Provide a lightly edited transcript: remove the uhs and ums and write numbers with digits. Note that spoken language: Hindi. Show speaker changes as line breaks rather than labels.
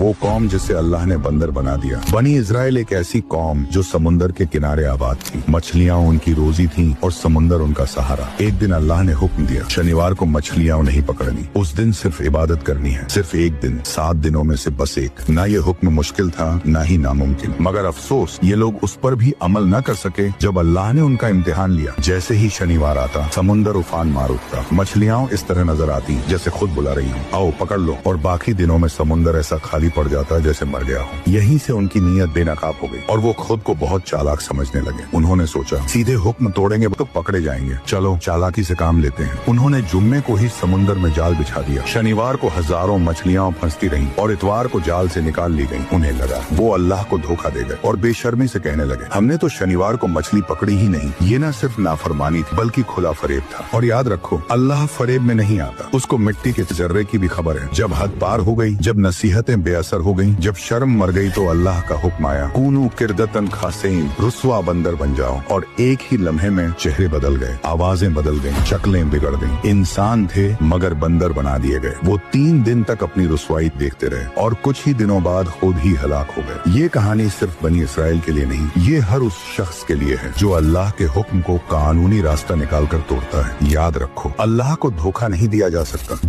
वो कौम जिसे अल्लाह ने बंदर बना दिया। बनी इजराइल एक ऐसी कौम जो समुंदर के किनारे आबाद थी। मछलियाँ उनकी रोजी थी और समुंदर उनका सहारा। एक दिन अल्लाह ने हुक्म दिया, शनिवार को मछलियाँ नहीं पकड़नी, उस दिन सिर्फ इबादत करनी है। सिर्फ एक दिन, 7 दिनों में से बस एक। न ये हुक्म मुश्किल था, न ही नामुमकिन, मगर अफसोस ये लोग उस पर भी अमल न कर सके। जब अल्लाह ने उनका इम्तिहान लिया, जैसे ही शनिवार आता, समुंदर उफान मार उठता। मछलियाँ इस तरह नजर आती जैसे खुद बुला रही हूँ, आओ पकड़ लो। और बाकी दिनों में समुंदर ऐसा खाली पड़ जाता जैसे मर गया हो। यहीं से उनकी नीयत बेनकाब हो गई और वो खुद को बहुत चालाक समझने लगे। उन्होंने सोचा, सीधे हुक्म तोड़ेंगे तो पकड़े जाएंगे, चलो चालाकी से काम लेते हैं। उन्होंने जुम्मे को ही समुंदर में जाल बिछा दिया। शनिवार को हजारों मछलियाँ फंसती रहीं और इतवार को जाल से निकाल ली गयी। उन्हें लगा वो अल्लाह को धोखा दे गए और बेशर्मी से कहने लगे, हमने तो शनिवार को मछली पकड़ी ही नहीं। ये न सिर्फ नाफरमानी थी बल्कि खुला फरेब था। और याद रखो, अल्लाह फरेब में नहीं आता, उसको मिट्टी के जर्रे की भी खबर है। जब हद पार हो गई, जब नसीहतें बेअसर हो गईं, जब शर्म मर गई, तो अल्लाह का हुक्म आया, कूनू किरदतन खासीन, रुस्वा बंदर बन जाओ। और एक ही लम्हे में चेहरे बदल गए, आवाजें बदल गईं, शक्लें बिगड़ गईं। इंसान थे मगर बंदर बना दिए गए। वो 3 दिन तक अपनी रुसवाई देखते रहे और कुछ ही दिनों बाद खुद ही हलाक हो गए। ये कहानी सिर्फ बनी इसराइल के लिए नहीं, ये हर उस शख्स के लिए है जो अल्लाह के हुक्म को कानूनी रास्ता निकाल कर तोड़ता है। याद रखो, अल्लाह को धोखा नहीं दिया जा सकता।